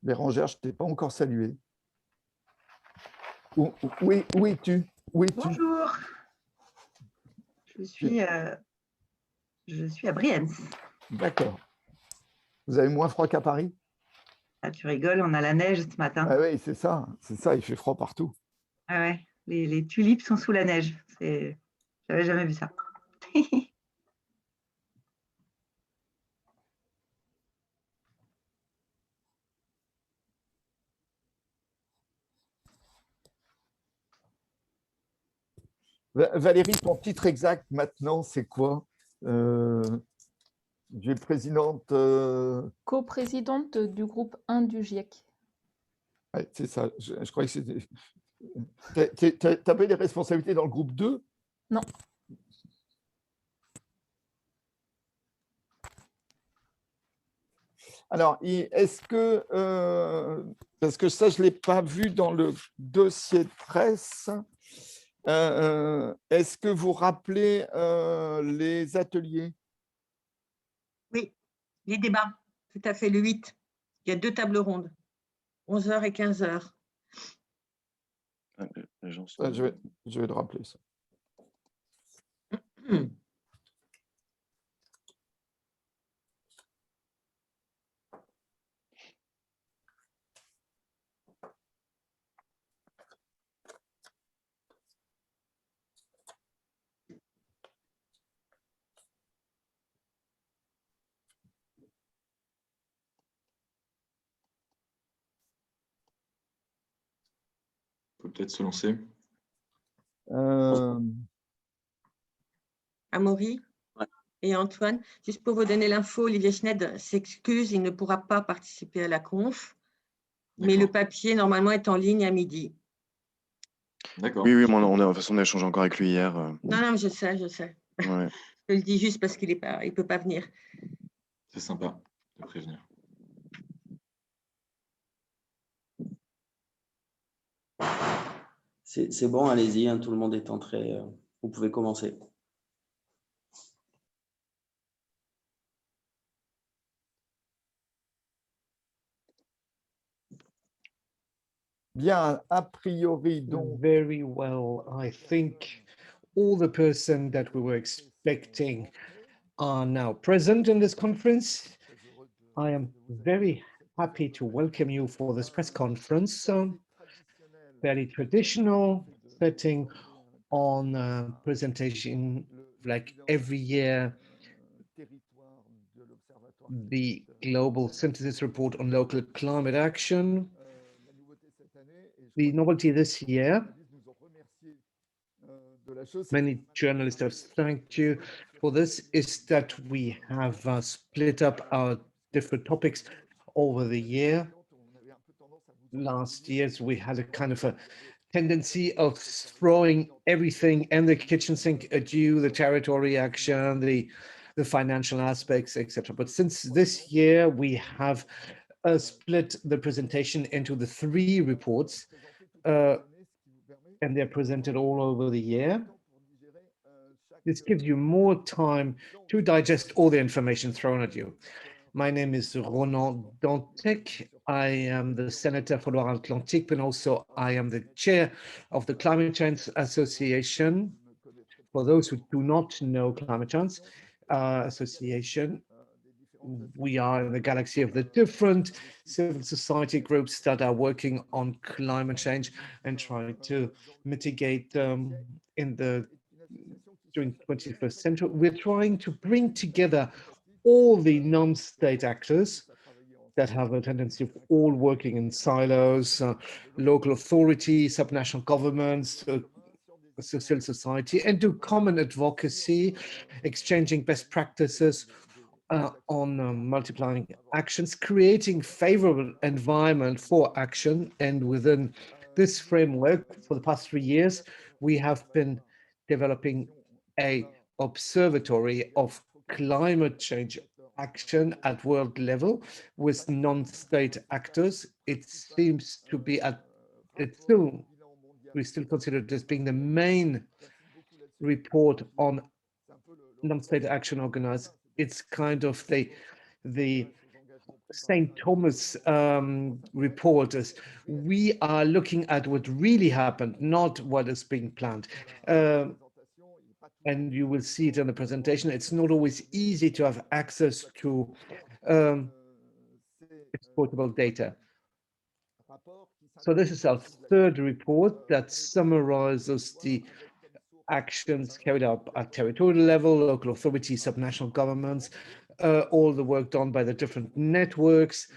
Bérangère, je ne t'ai pas encore salué. Où es-tu? Bonjour. Je suis à Brienz. D'accord. Vous avez moins froid qu'à Paris? Ah, tu rigoles, on a la neige ce matin. Ah oui, c'est ça, il fait froid partout. Ah ouais, les tulipes sont sous la neige. J'avais jamais vu ça. Valérie, ton titre exact maintenant, c'est quoi? Tu es présidente. Co-présidente du groupe 1 du GIEC. Ouais, c'est ça, je croyais que c'était. Tu avais des responsabilités dans le groupe 2? Non. Alors, est-ce que, parce que ça, je ne l'ai pas vu dans le dossier de presse, est-ce que vous rappelez les ateliers? Oui, les débats, tout à fait, le 8. Il y a 2 tables rondes, 11h et 15h. Je vais le rappeler, ça. Peut peut-être se lancer. Amaury et Antoine, juste pour vous donner l'info, Olivier Schneider s'excuse, il ne pourra pas participer à la conf, mais le papier, normalement, est en ligne à midi. D'accord. Oui, moi, de toute façon, on a échangé encore avec lui hier. Non, je sais. Ouais. Je le dis juste parce qu'il ne peut pas venir. C'est sympa de prévenir. C'est bon, allez-y, hein, tout le monde est entré. Vous pouvez commencer. Bien, a priori, donc. Very well. I think all the persons that we were expecting are now present in this conference. I am very happy to welcome you for this press conference. Very traditional setting on presentation, like every year, the Global Synthesis Report on Local Climate Action. The novelty this year, many journalists have thanked you for this, is that we have split up our different topics over the year. Last years, we had a kind of a tendency of throwing everything in the kitchen sink at you, the territory action, the financial aspects, etc. But since this year, we have split the presentation into the 3 reports, and they're presented all over the year. This gives you more time to digest all the information thrown at you. My name is Ronan Dantec. I am the Senator for Loire-Atlantique, but also I am the chair of the Climate Change Association. For those who do not know Climate Change Association, we are in the galaxy of the different civil society groups that are working on climate change and trying to mitigate during the 21st century. We're trying to bring together all the non-state actors that have a tendency of all working in silos, local authorities, subnational governments, civil society, and do common advocacy, exchanging best practices on multiplying actions, creating favorable environment for action. And within this framework, for the past 3 years, we have been developing an observatory of climate change action at world level with non-state actors. It seems to be we still consider it as being the main report on non-state action organized. It's kind of the St. Thomas report is we are looking at what really happened, not what is being planned. And you will see it in the presentation. It's not always easy to have access to exportable data. So this is our third report that summarizes the actions carried out at territorial level, local authorities, subnational governments, all the work done by the different networks.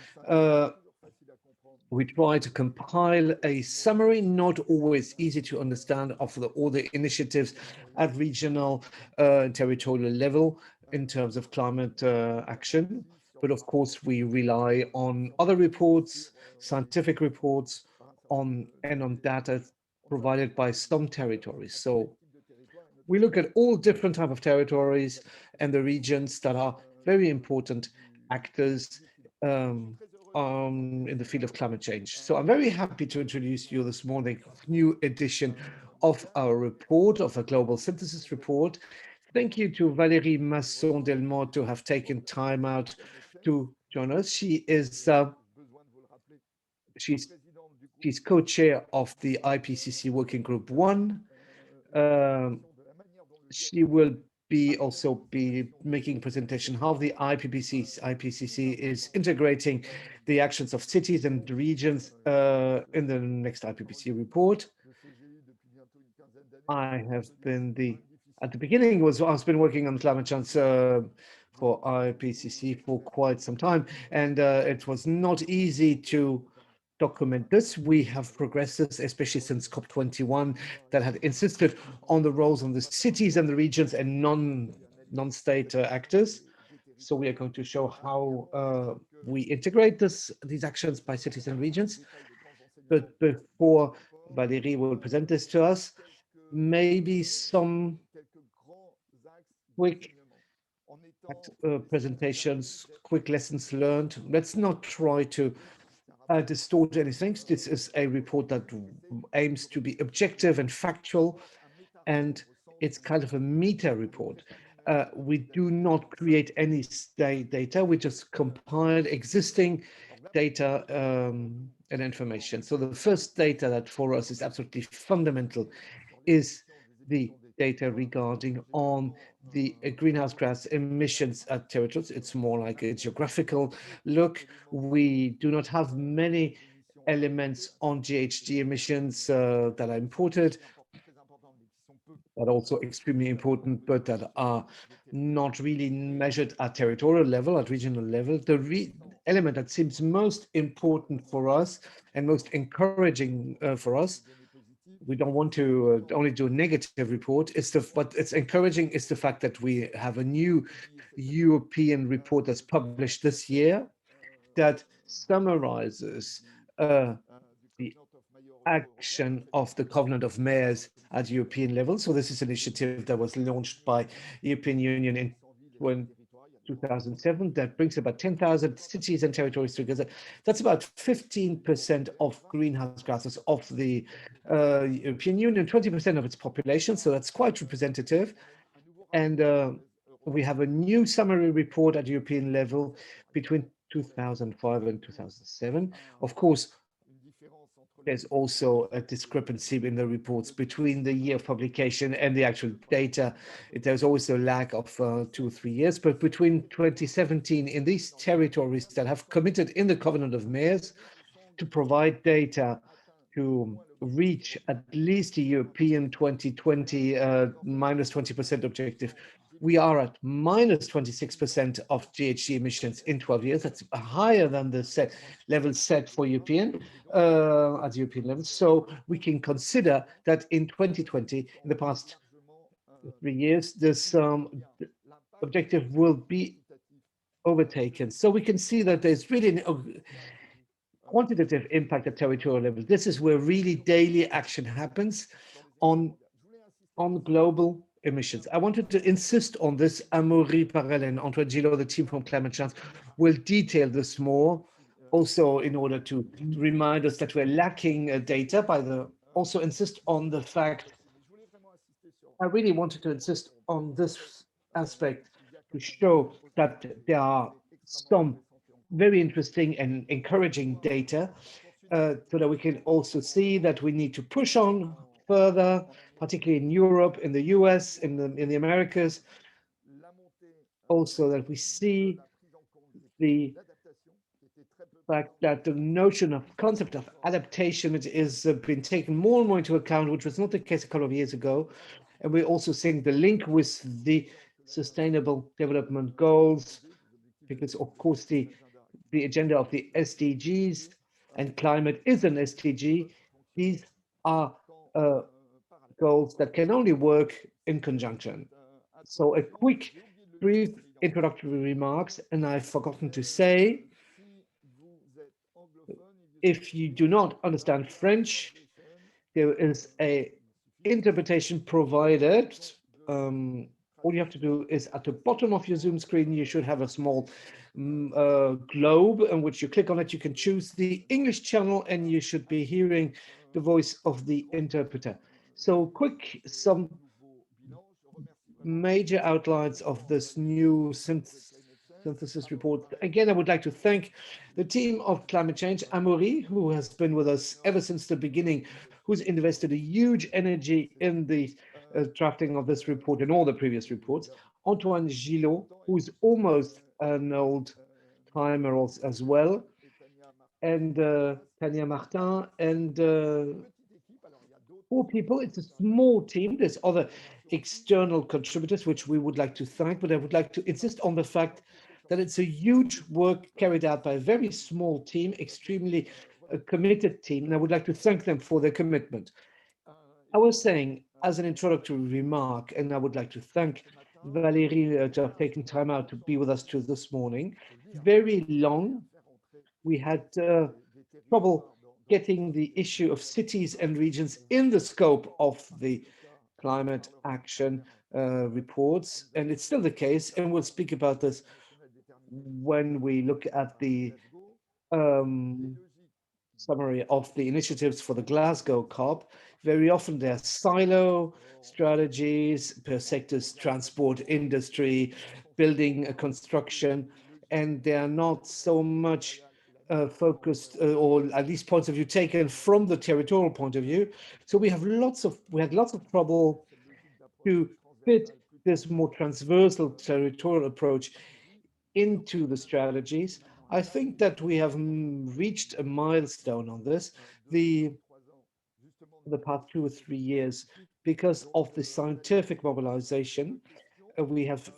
We try to compile a summary, not always easy to understand, of all the initiatives at regional and territorial level in terms of climate action. But of course, we rely on other reports, scientific reports, on data provided by some territories. So we look at all different types of territories and the regions that are very important actors in the field of climate change. So I'm very happy to introduce you this morning a new edition of our report, of a global synthesis report. Thank you to Valérie Masson-Delmotte to have taken time out to join us. She is she's co-chair of the IPCC Working Group 1. She will also be making a presentation how the IPCC is integrating the actions of cities and regions in the next IPCC report. I have been at the beginning I've been working on climate change for IPCC for quite some time, and it was not easy to document this. We have progressed this, especially since COP21, that had insisted on the roles of the cities and the regions and non-state actors. So we are going to show how we integrate these actions by cities and regions. But before Valérie will present this to us, maybe some quick presentations, quick lessons learned. Let's not try to distort anything. This is a report that aims to be objective and factual, and it's kind of a meta report. We do not create any data, we just compile existing data and information. So the first data that for us is absolutely fundamental is the data regarding on the greenhouse gas emissions at territories. It's more like a geographical look. We do not have many elements on GHG emissions that are imported, that are also extremely important, but that are not really measured at territorial level, at regional level. The element that seems most important for us and most encouraging for us, we don't want to only do a negative report, but it's encouraging is the fact that we have a new European report that's published this year that summarizes the action of the Covenant of Mayors at European level. So this is an initiative that was launched by European Union in 2007 that brings about 10,000 cities and territories together. That's about 15% of greenhouse gases of the European Union, 20% of its population. So that's quite representative. And we have a new summary report at European level between 2005 and 2007. Of course, there's also a discrepancy in the reports between the year of publication and the actual data. There's also a lag of 2 or 3 years, but between 2017 in these territories that have committed in the Covenant of Mayors to provide data to reach at least the European 2020 minus 20% objective, we are at minus 26% of GHG emissions in 12 years. That's higher than the level set for European at European level. So we can consider that in 2020, in the past 3 years, this objective will be overtaken. So we can see that there's really a quantitative impact at territorial level. This is where really daily action happens on global emissions. I wanted to insist on this. Amaury Parel and Antoine Gillot, the team from Climate Change, will detail this more, also in order to remind us that we're lacking data. Also insist on the fact, I really wanted to insist on this aspect to show that there are some very interesting and encouraging data, so that we can also see that we need to push on further, particularly in Europe, in the US, in the Americas. Also, that we see the fact that the notion of concept of adaptation is been taken more and more into account, which was not the case a couple of years ago. And we're also seeing the link with the Sustainable Development Goals, because of course the agenda of the SDGs and climate is an SDG. These are goals that can only work in conjunction. So a quick, brief introductory remarks, and I've forgotten to say, if you do not understand French, there is a interpretation provided. All you have to do is at the bottom of your Zoom screen, you should have a small globe in which you click on it. You can choose the English channel and you should be hearing the voice of the interpreter. So some major outlines of this new synthesis report. Again, I would like to thank the team of climate change, Amaury, who has been with us ever since the beginning, who's invested a huge energy in the drafting of this report and all the previous reports. Antoine Gillot, who's almost an old timer as well, and Tania Martin, and 4 people. It's a small team. There's other external contributors, which we would like to thank, but I would like to insist on the fact that it's a huge work carried out by a very small team, extremely committed team, and I would like to thank them for their commitment. I was saying, as an introductory remark, and I would like to thank Valérie to have taken time out to be with us this morning. Very long. We had trouble getting the issue of cities and regions in the scope of the climate action reports, and it's still the case, and we'll speak about this when we look at the summary of the initiatives for the Glasgow COP. Very often there are silo strategies per sectors, transport, industry, building, construction, and they are not so much focused, or at least points of view taken from the territorial point of view. So we had lots of trouble to fit this more transversal territorial approach into the strategies. I think that we have reached a milestone on this the past 2 or 3 years because of the scientific mobilization. We have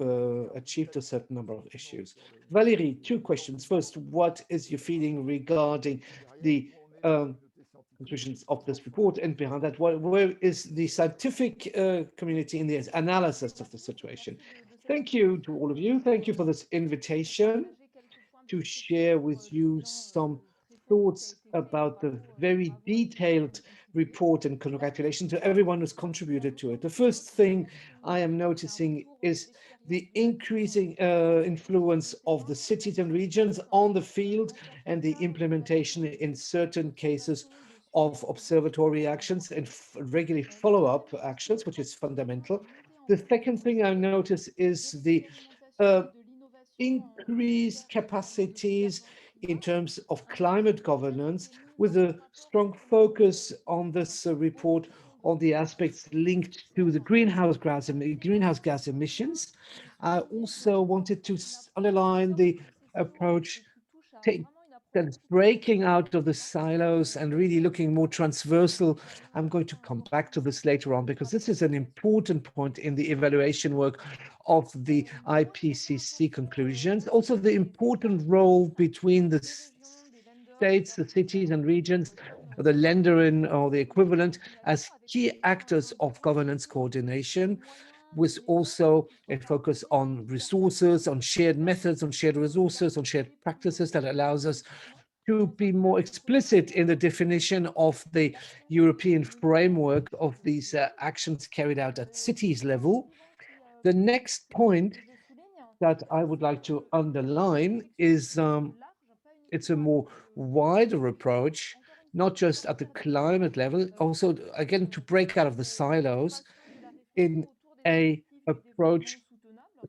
achieved a certain number of issues. Valérie, 2 questions. First, what is your feeling regarding the conclusions of this report, and behind that, where is the scientific community in the analysis of the situation? Thank you to all of you. Thank you for this invitation to share with you some thoughts about the very detailed report, and congratulations to everyone who's contributed to it. The first thing I am noticing is the increasing influence of the cities and regions on the field and the implementation in certain cases of observatory actions and regularly follow-up actions, which is fundamental. The second thing I notice is the increased capacities in terms of climate governance, with a strong focus on this report on the aspects linked to the greenhouse gas emissions. I also wanted to underline the approach that is breaking out of the silos and really looking more transversal. I'm going to come back to this later on, because this is an important point in the evaluation work of the IPCC conclusions. Also, the important role between the states, the cities and regions, the Länderinnen or the equivalent, as key actors of governance coordination, with also a focus on resources, on shared methods, on shared resources, on shared practices that allows us to be more explicit in the definition of the European framework of these actions carried out at cities level. The next point that I would like to underline is it's a more wider approach, not just at the climate level, also, again, to break out of the silos in a approach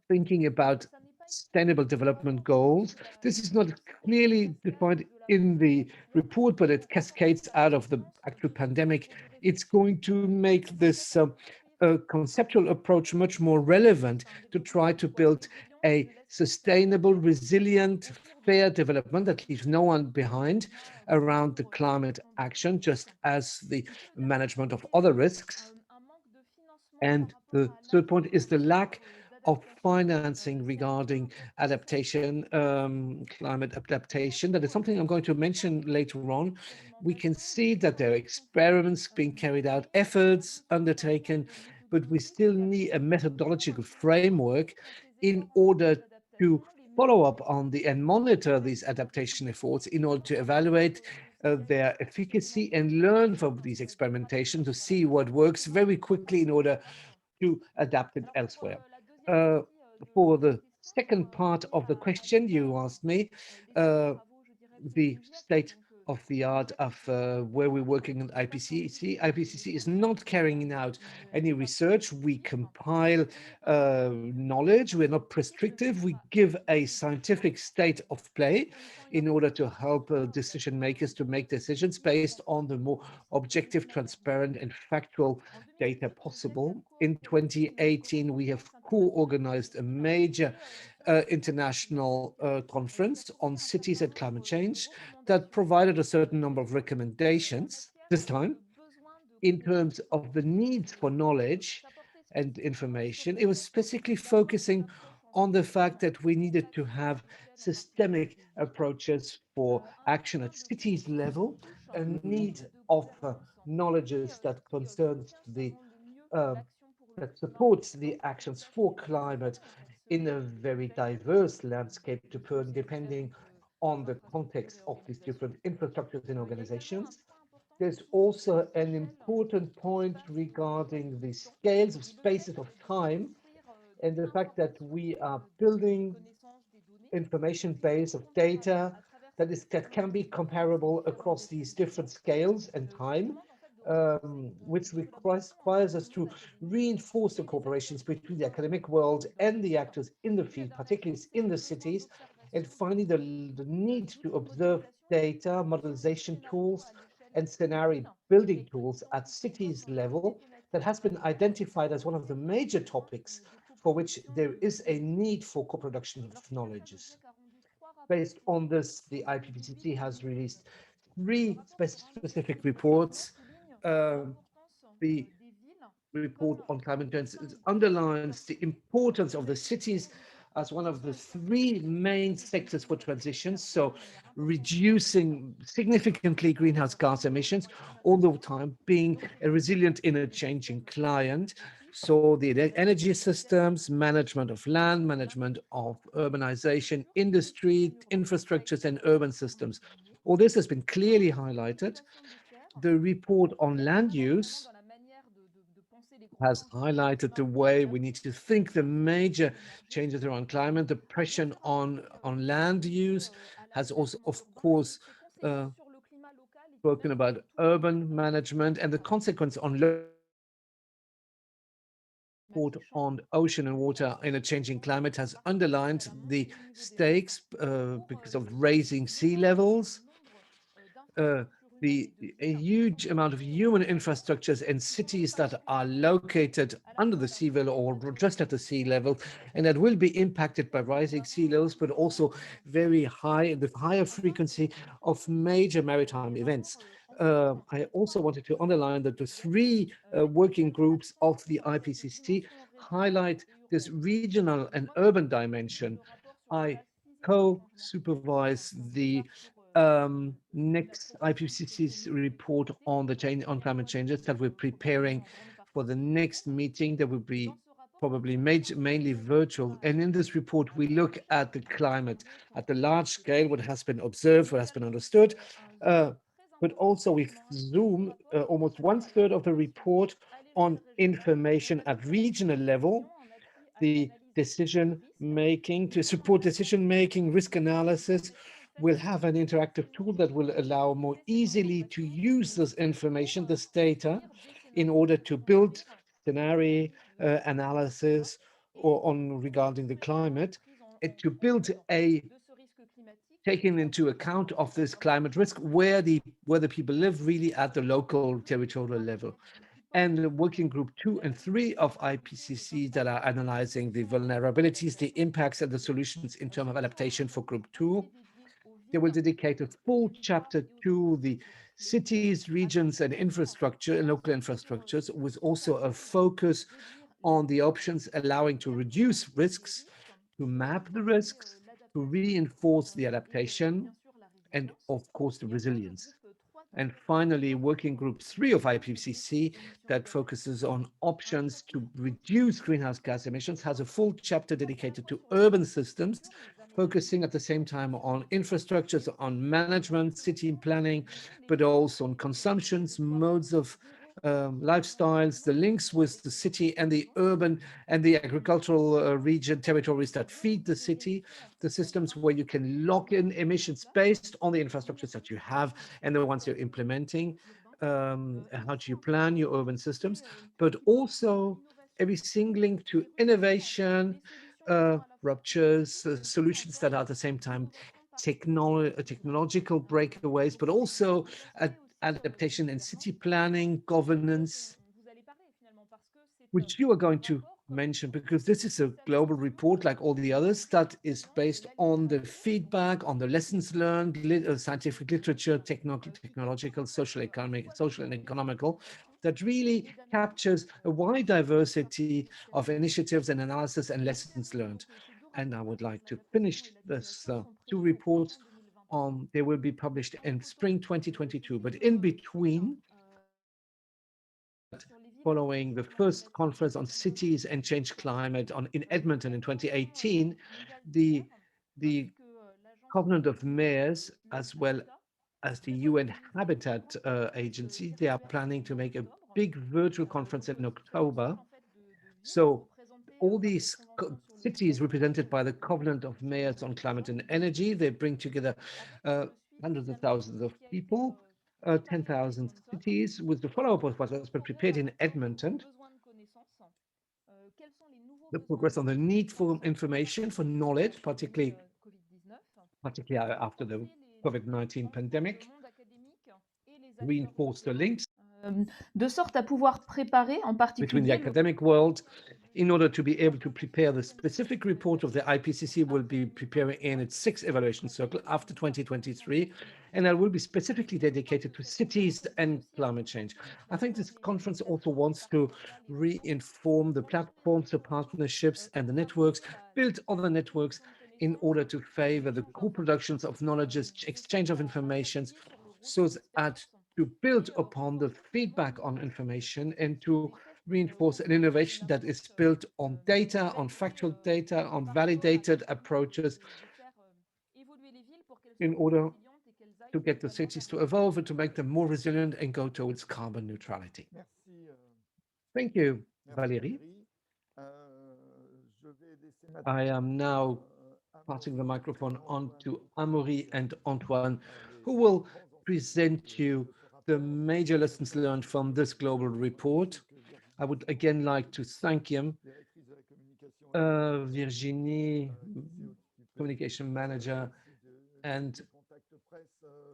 thinking about Sustainable Development Goals. This is not clearly defined in the report, but it cascades out of the actual pandemic. It's going to make this conceptual approach much more relevant to try to build a sustainable, resilient, fair development that leaves no one behind around the climate action, just as the management of other risks. And the third point is the lack of financing regarding adaptation, climate adaptation. That is something I'm going to mention later on. We can see that there are experiments being carried out, efforts undertaken, but we still need a methodological framework in order to follow up on and monitor these adaptation efforts in order to evaluate their efficacy and learn from these experimentations to see what works very quickly in order to adapt it elsewhere. For the second part of the question you asked me, the state of the art of where we're working on IPCC. IPCC is not carrying out any research. We compile knowledge. We're not prescriptive. We give a scientific state of play in order to help decision makers to make decisions based on the more objective, transparent, and factual data possible. In 2018, we have co-organized a major international conference on cities and climate change that provided a certain number of recommendations this time in terms of the needs for knowledge and information. It was specifically focusing on the fact that we needed to have systemic approaches for action at cities level, a need of knowledges that concerns the that supports the actions for climate in a very diverse landscape, depending on the context of these different infrastructures and organizations. There's also an important point regarding the scales of spaces of time and the fact that we are building information base of data that can be comparable across these different scales and time, which requires us to reinforce the cooperations between the academic world and the actors in the field, particularly in the cities, and finally the need to observe data, modelization tools, and scenario building tools at cities level that has been identified as one of the major topics for which there is a need for co-production of knowledges. Based on this, the IPCC has released 3 specific reports. The report on climate change underlines the importance of the cities as one of the 3 main sectors for transition. So reducing significantly greenhouse gas emissions, all the time being resilient in a changing climate. So the energy systems, management of land, management of urbanization, industry, infrastructures, and urban systems. All this has been clearly highlighted. The report on land use has highlighted the way we need to think the major changes around climate. The pressure on land use has also, of course, spoken about urban management and the consequence on ocean and water in a changing climate has underlined the stakes because of raising sea levels. A huge amount of human infrastructures in cities that are located under the sea level or just at the sea level, and that will be impacted by rising sea levels, but also very high, the higher frequency of major maritime events. I also wanted to underline that the 3 working groups of the IPCC highlight this regional and urban dimension. I co-supervise the next IPCC's report on climate changes that we're preparing for the next meeting that will be probably mainly virtual. And in this report, we look at the climate at the large scale, what has been observed, what has been understood, but also we zoom almost 1/3 of the report on information at regional level, the decision making, to support decision making, risk analysis. We'll have an interactive tool that will allow more easily to use this information, this data, in order to build scenario analysis regarding the climate. to build a taking into account of this climate risk where the people live really at the local territorial level. And working group 2 and 3 of IPCC that are analyzing the vulnerabilities, the impacts and the solutions in terms of adaptation for group 2. They will dedicate a full chapter to the cities, regions and infrastructure and local infrastructures, with also a focus on the options allowing to reduce risks, to map the risks, to reinforce the adaptation, and of course the resilience. And finally, working group 3 of IPCC that focuses on options to reduce greenhouse gas emissions has a full chapter dedicated to urban systems, focusing at the same time on infrastructures, on management, city planning, but also on consumptions, modes of lifestyles, the links with the city and the urban and the agricultural region territories that feed the city, the systems where you can lock in emissions based on the infrastructures that you have and the ones you're implementing. How do you plan your urban systems, but also everything linked to innovation, ruptures, solutions that are at the same time technological breakaways, but also adaptation and city planning, governance, which you are going to mention, because this is a global report like all the others that is based on the feedback, on the lessons learned, scientific literature, technological, social and economical, that really captures a wide diversity of initiatives and analysis and lessons learned. And I would like to finish this 2 reports on, they will be published in spring 2022, but in between, following the first conference on cities and change climate in Edmonton in 2018, the Covenant of Mayors, as well as the UN Habitat Agency, they are planning to make a big virtual conference in October. So all these cities represented by the Covenant of Mayors on Climate and Energy, they bring together hundreds of thousands of people, 10,000 cities, with the follow-up of what has been prepared in Edmonton. The progress on the need for information, for knowledge, particularly after the COVID-19 pandemic, reinforce the links de sorte à pouvoir préparer en between the particulier academic world in order to be able to prepare the specific report of the IPCC will be preparing in its 6th evaluation circle after 2023, and that will be specifically dedicated to cities and climate change. I think this conference also wants to reinform the platforms, the partnerships and the networks, build other networks in order to favor the co-productions of knowledge, exchange of information, so as to build upon the feedback on information and to reinforce an innovation that is built on data, on factual data, on validated approaches in order to get the cities to evolve and to make them more resilient and go towards carbon neutrality. Thank you, Valérie. I am now passing the microphone on to Amaury and Antoine, who will present you the major lessons learned from this global report. I would again like to thank him, Virginie, communication manager, and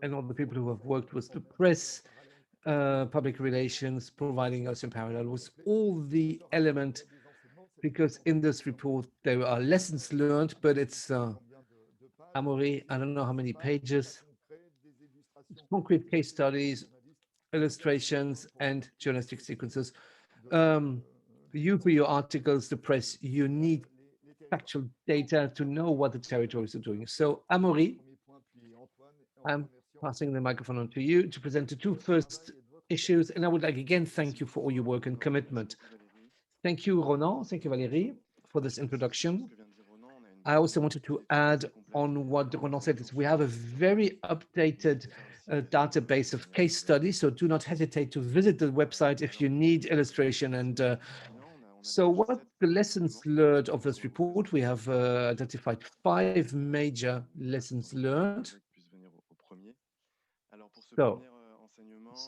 all the people who have worked with the press, public relations, providing us in parallel with all the elements, because in this report there are lessons learned, but it's Amaury, I don't know how many pages, concrete case studies, illustrations, and journalistic sequences. You, for your articles, the press, you need factual data to know what the territories are doing. So, Amaury, I'm passing the microphone on to you to present the 2 first issues, and I would like again thank you for all your work and commitment. Thank you, Ronan. Thank you, Valérie, for this introduction. I also wanted to add on what Ronan said, is we have a very updated database of case studies, so do not hesitate to visit the website if you need illustration. And so what the lessons learned of this report, we have identified 5 major lessons learned.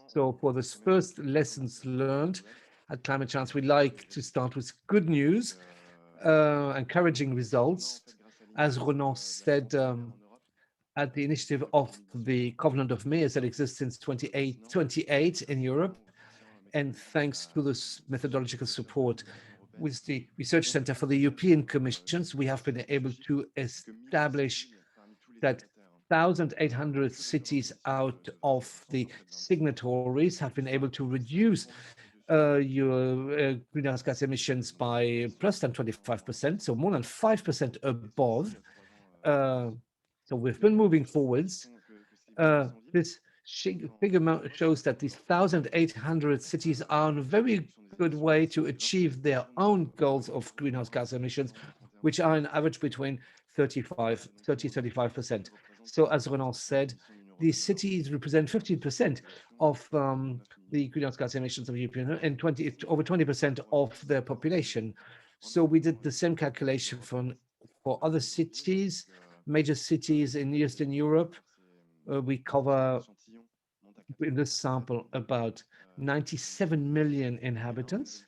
So for this first lessons learned at Climate Chance, we'd like to start with good news, encouraging results. As Ronan said, at the initiative of the Covenant of Mayors that exists since 28 in Europe, and thanks to this methodological support with the Research Center for the European Commissions, we have been able to establish that 1,800 cities out of the signatories have been able to reduce your greenhouse gas emissions by plus than 25%, so more than 5% above. So we've been moving forwards. This figure shows that these 1,800 cities are on a very good way to achieve their own goals of greenhouse gas emissions, which are on average between 35%. So as Ronan said, these cities represent 15% of the greenhouse gas emissions of the European Union and over 20% of their population. So we did the same calculation for other cities, major cities in Eastern Europe. We cover in this sample about 97 million inhabitants.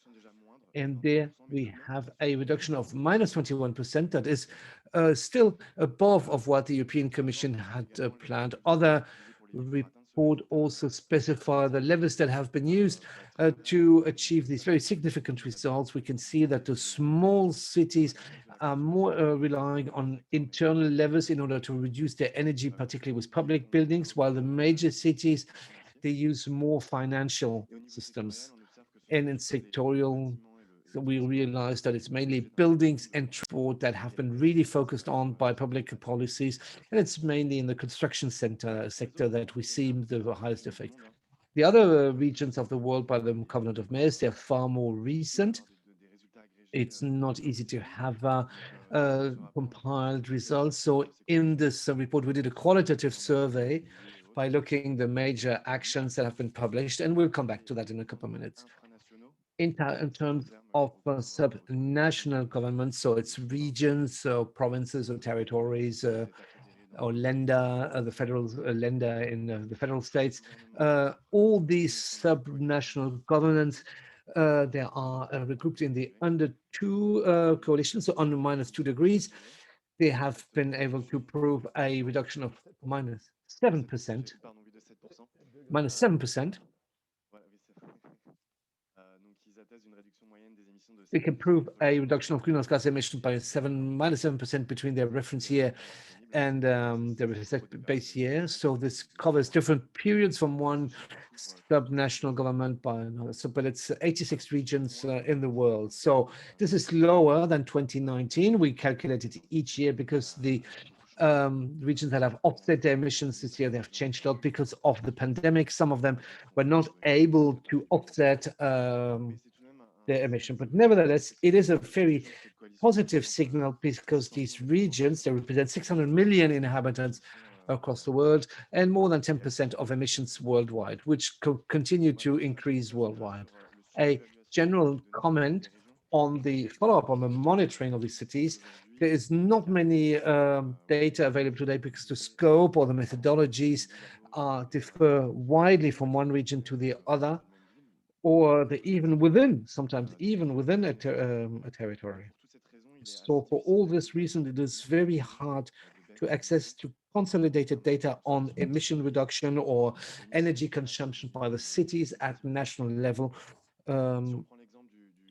And there we have a reduction of minus 21%. That is still above of what the European Commission had planned. Other report also specify the levers that have been used to achieve these very significant results. We can see that the small cities are more relying on internal levers in order to reduce their energy, particularly with public buildings, while the major cities, they use more financial systems. And in sectorial, so we realize that it's mainly buildings and transport that have been really focused on by public policies. And it's mainly in the construction sector that we see the highest effect. The other regions of the world by the Covenant of Mayors, they're far more recent. It's not easy to have compiled results. So in this report, we did a qualitative survey by looking the major actions that have been published, and we'll come back to that in a couple of minutes. In terms of sub-national governments, so it's regions, or provinces, or territories, or Länder, the federal Länder in the federal states, all these sub-national governments, they are regrouped in the under 2 coalitions, so under -2 degrees. They have been able to prove a reduction of -7%. They can prove a reduction of greenhouse gas emissions by -7% between their reference year and their base year. So this covers different periods from one sub-national government by another. So, but it's 86 regions in the world. So this is lower than 2019. We calculated each year because the regions that have offset their emissions this year, they have changed a lot because of the pandemic. Some of them were not able to offset their emission, but nevertheless, it is a very positive signal because these regions, they represent 600 million inhabitants across the world and more than 10% of emissions worldwide, which continue to increase worldwide. A general comment on the follow-up on the monitoring of these cities. There is not many data available today because the scope or the methodologies differ widely from one region to the other, or sometimes even within a territory. So for all this reason, it is very hard to access to consolidated data on emission reduction or energy consumption by the cities at national level.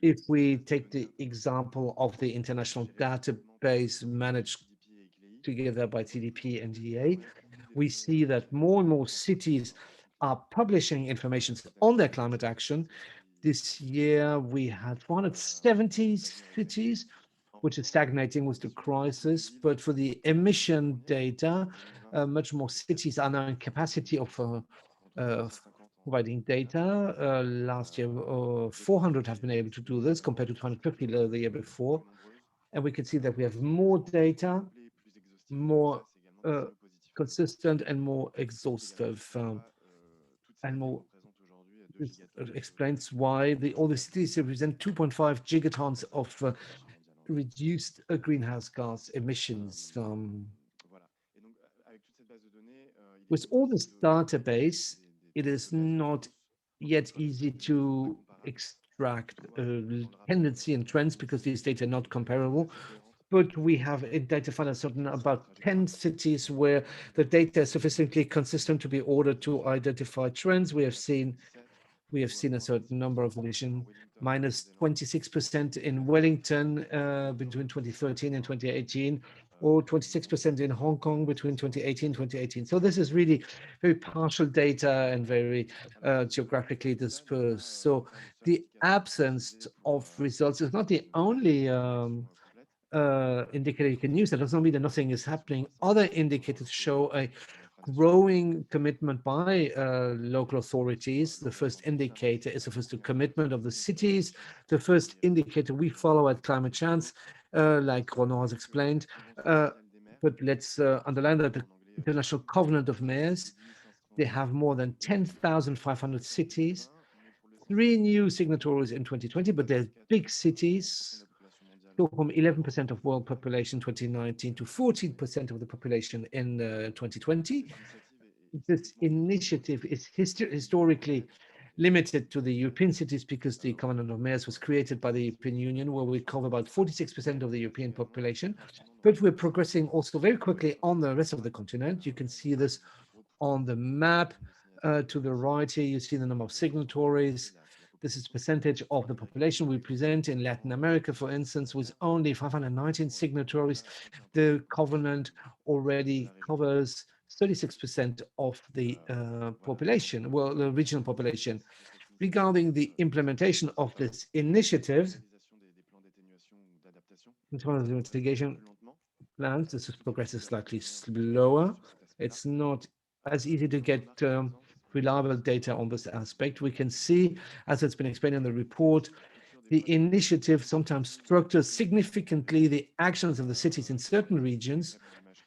If we take the example of the international database managed together by CDP and DEA, we see that more and more cities are publishing information on their climate action. This year, we had 470 cities, which is stagnating with the crisis. But for the emission data, much more cities are now in capacity of providing data. Last year, 400 have been able to do this compared to 250 the year before. And we can see that we have more data, more consistent and more exhaustive. And more explains why all the cities represent 2.5 gigatons of reduced greenhouse gas emissions. With all this database, it is not yet easy to extract tendency and trends because these data are not comparable. but we have identified a certain about 10 cities where the data is sufficiently consistent to be ordered to identify trends. We have seen a certain number of division, minus 26% in Wellington between 2013 and 2018, or 26% in Hong Kong between 2018 and 2018. So this is really very partial data and very geographically dispersed. So the absence of results is not the only indicator you can use. That does not mean that nothing is happening. Other indicators show a growing commitment by local authorities. The first indicator is the first commitment of the cities. The first indicator we follow at Climate Chance, like Ronan has explained. But let's underline that the International Covenant of Mayors, they have more than 10,500 cities, 3 new signatories in 2020, but they're big cities. So from 11% of world population 2019 to 14% of the population in 2020. This initiative is historically limited to the European cities because the Covenant of Mayors was created by the European Union, where we cover about 46% of the European population. But we're progressing also very quickly on the rest of the continent. You can see this on the map to the right here. You see the number of signatories. This is percentage of the population we present in Latin America, for instance, with only 519 signatories. The covenant already covers 36% of the population, well, the regional population. Regarding the implementation of this initiative, in terms of the mitigation plans, this is progressing slightly slower. It's not as easy to get reliable data on this aspect. We can see, as it's been explained in the report, the initiative sometimes structures significantly the actions of the cities in certain regions.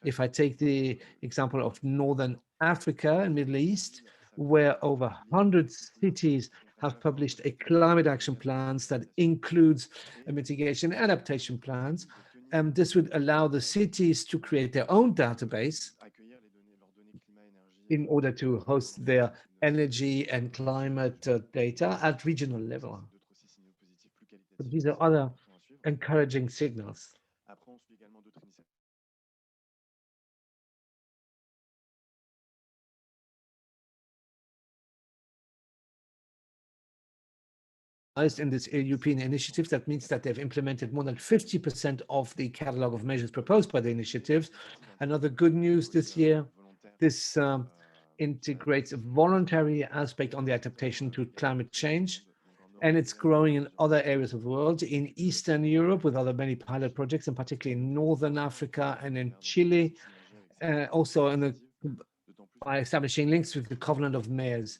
If I take the example of Northern Africa and Middle East, where over 100 cities have published a climate action plans that includes a mitigation adaptation plans. This would allow the cities to create their own database in order to host their energy and climate data at regional level. But these are other encouraging signals. In this European initiative, that means that they've implemented more than 50% of the catalog of measures proposed by the initiatives. Another good news this year, this integrates a voluntary aspect on the adaptation to climate change, and it's growing in other areas of the world, in Eastern Europe with other many pilot projects, and particularly in Northern Africa and in Chile, also by establishing links with the Covenant of Mayors.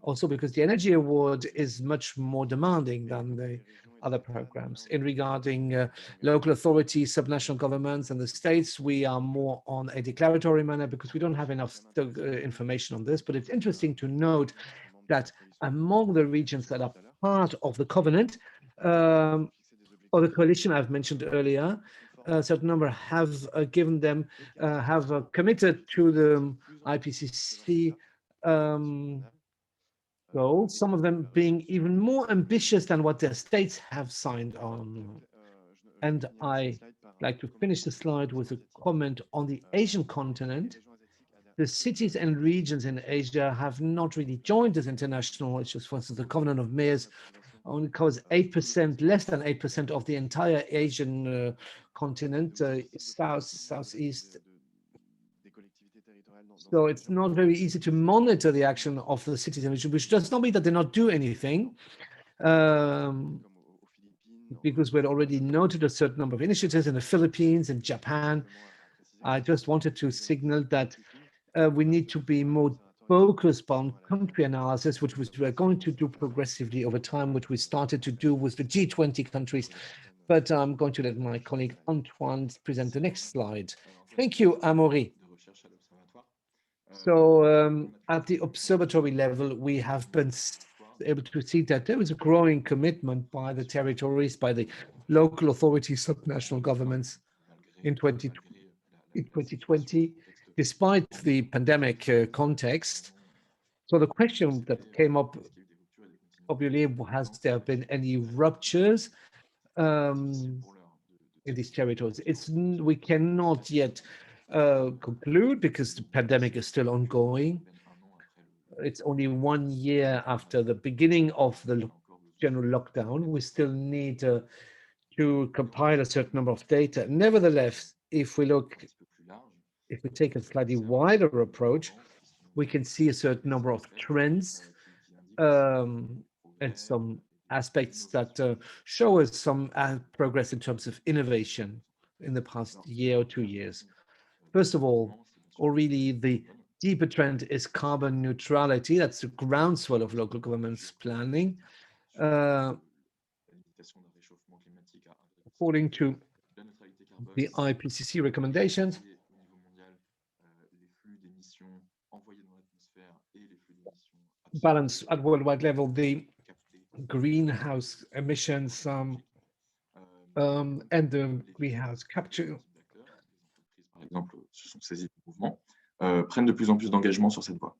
Also because the Energy Award is much more demanding than the other programs. In regarding local authorities, subnational governments, and the states, we are more on a declaratory manner because we don't have enough information on this. But it's interesting to note that among the regions that are part of the covenant or the coalition I've mentioned earlier, a certain number have given them, have committed to the IPCC goals, some of them being even more ambitious than what their states have signed on. And I like to finish the slide with a comment on the Asian continent. The cities and regions in Asia have not really joined this international issues. For instance, the Covenant of Mayors only covers 8%, less than 8% of the entire Asian continent, southeast. So it's not very easy to monitor the action of the cities and regions, which does not mean that they not do anything, because we had already noted a certain number of initiatives in the Philippines and Japan. I just wanted to signal that we need to be more focused on country analysis, which we're going to do progressively over time, which we started to do with the G20 countries. But I'm going to let my colleague Antoine present the next slide. Thank you, Amaury. So at the observatory level, we have been able to see that there is a growing commitment by the territories, by the local authorities, subnational governments in 2020, despite the pandemic context. So the question that came up, obviously, has there been any ruptures? in these territories. We cannot yet conclude because the pandemic is still ongoing. It's only 1 year after the beginning of the general lockdown. We still need to compile a certain number of data. Nevertheless, if we take a slightly wider approach, we can see a certain number of trends and some aspects that show us some progress in terms of innovation in the past year or 2 years. First of all, or really the deeper trend is carbon neutrality. That's the groundswell of local government's planning. According to the IPCC recommendations, balance at worldwide level, the greenhouse emissions and the greenhouse capture. Par exemple, se sont saisis du mouvement, prennent de plus en plus d'engagement sur cette voie.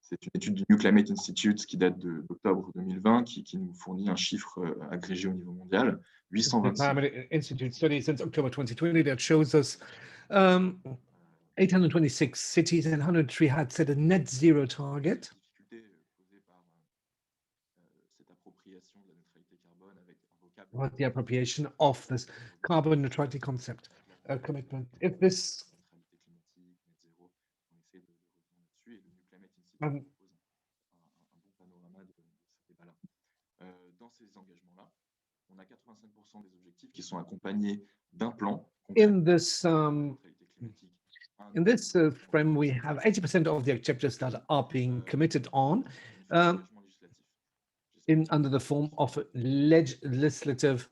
C'est une étude du New Climate Institute qui date d'octobre 2020, qui nous fournit un chiffre agrégé au niveau mondial, The 826. Climate Institute study since October 2020 that shows us 826 cities and 103 had set a net zero target. What the appropriation of this carbon neutrality concept commitment. If this Dans ces engagements-là, on a 85% des objectifs qui sont accompagnés d'un plan. in this frame, we have 80% of the objectives that are being committed on under the form of a legislative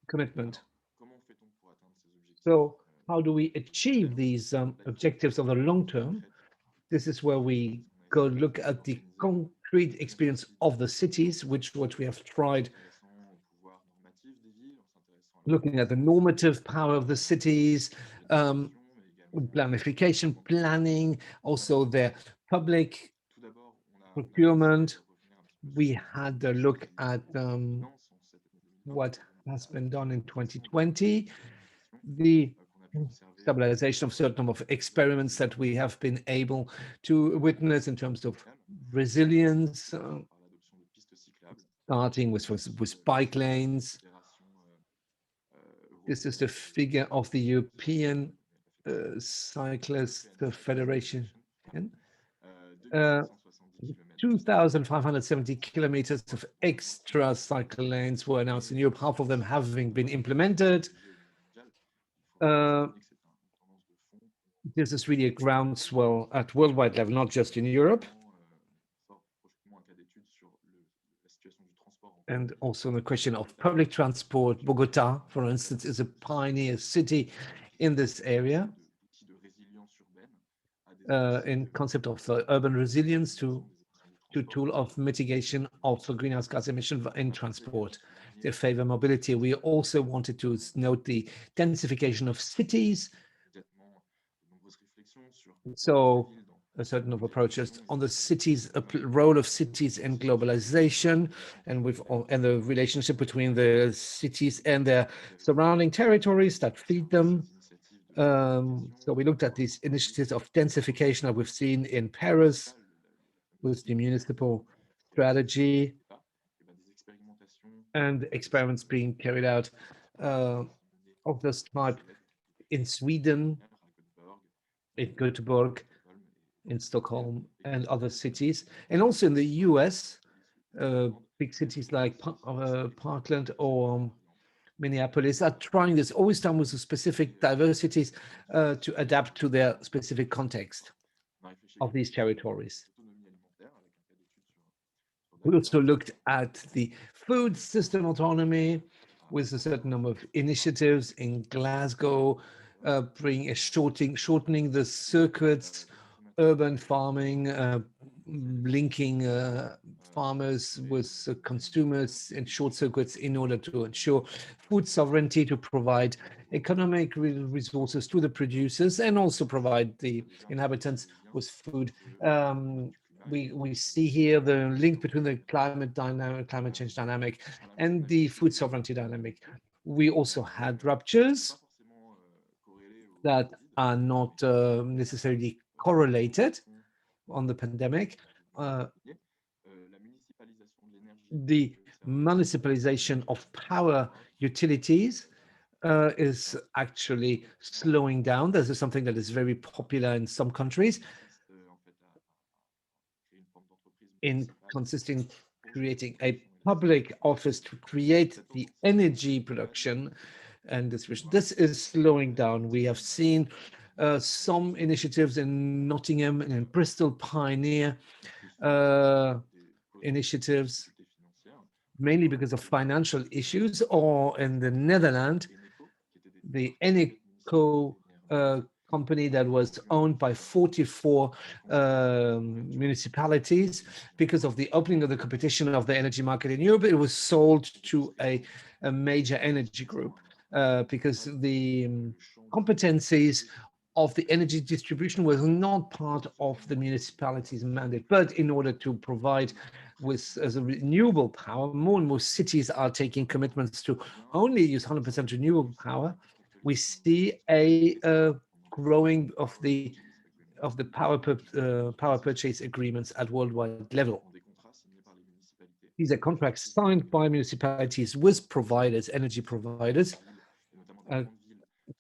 commitment. So how do we achieve these objectives of the long term? This is where we go look at the concrete experience of the cities, what we have tried looking at the normative power of the cities, planification, planning, also their public procurement. We had a look at what has been done in 2020, the stabilization of certain number of experiments that we have been able to witness in terms of resilience, starting with bike lanes. This is the figure of the European Cyclist Federation. 2,570 kilometers of extra cycle lanes were announced in Europe, half of them having been implemented. This is really a groundswell at worldwide level, not just in Europe. And also the question of public transport. Bogota, for instance, is a pioneer city in this area in concept of urban resilience to tool of mitigation of greenhouse gas emission in transport. They favor mobility. We also wanted to note the densification of cities. So a certain of approaches on the cities, role of cities in globalization, and the relationship between the cities and their surrounding territories that feed them. So we looked at these initiatives of densification that we've seen in Paris with the municipal strategy and experiments being carried out of this type in Sweden, in Göteborg, in Stockholm and other cities, and also in the US, big cities like Parkland or Minneapolis are trying this, always done with the specific diversities to adapt to their specific context of these territories. We also looked at the food system autonomy with a certain number of initiatives in Glasgow, shortening the circuits, urban farming, linking farmers with consumers in short circuits in order to ensure food sovereignty, to provide economic resources to the producers and also provide the inhabitants with food. We see here the link between the climate change dynamic and the food sovereignty dynamic. We also had ruptures that are not necessarily correlated on the pandemic. The municipalization of power utilities is actually slowing down. This is something that is very popular in some countries, in consisting creating a public office to create the energy production and distribution. This is slowing down. We have seen some initiatives in Nottingham and in Bristol pioneer initiatives, mainly because of financial issues, or in the Netherlands, the Eneco company that was owned by 44 municipalities. Because of the opening of the competition of the energy market in Europe, it was sold to a major energy group because the competencies of the energy distribution was not part of the municipality's mandate. But in order to provide with as a renewable power, more and more cities are taking commitments to only use 100% renewable power. We see a growing of the power purchase agreements at worldwide level. These are contracts signed by municipalities with providers, energy providers,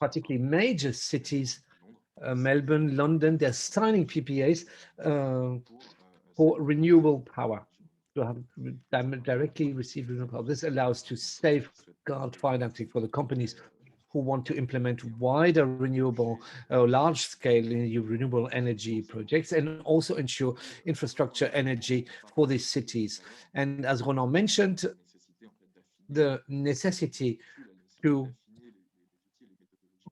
particularly major cities, Melbourne, London. They're signing PPAs for renewable power, to have directly receive renewable power. This allows to safeguard financing for the companies who want to implement wider renewable, large-scale renewable energy projects, and also ensure infrastructure energy for these cities. And as Ronan mentioned, the necessity to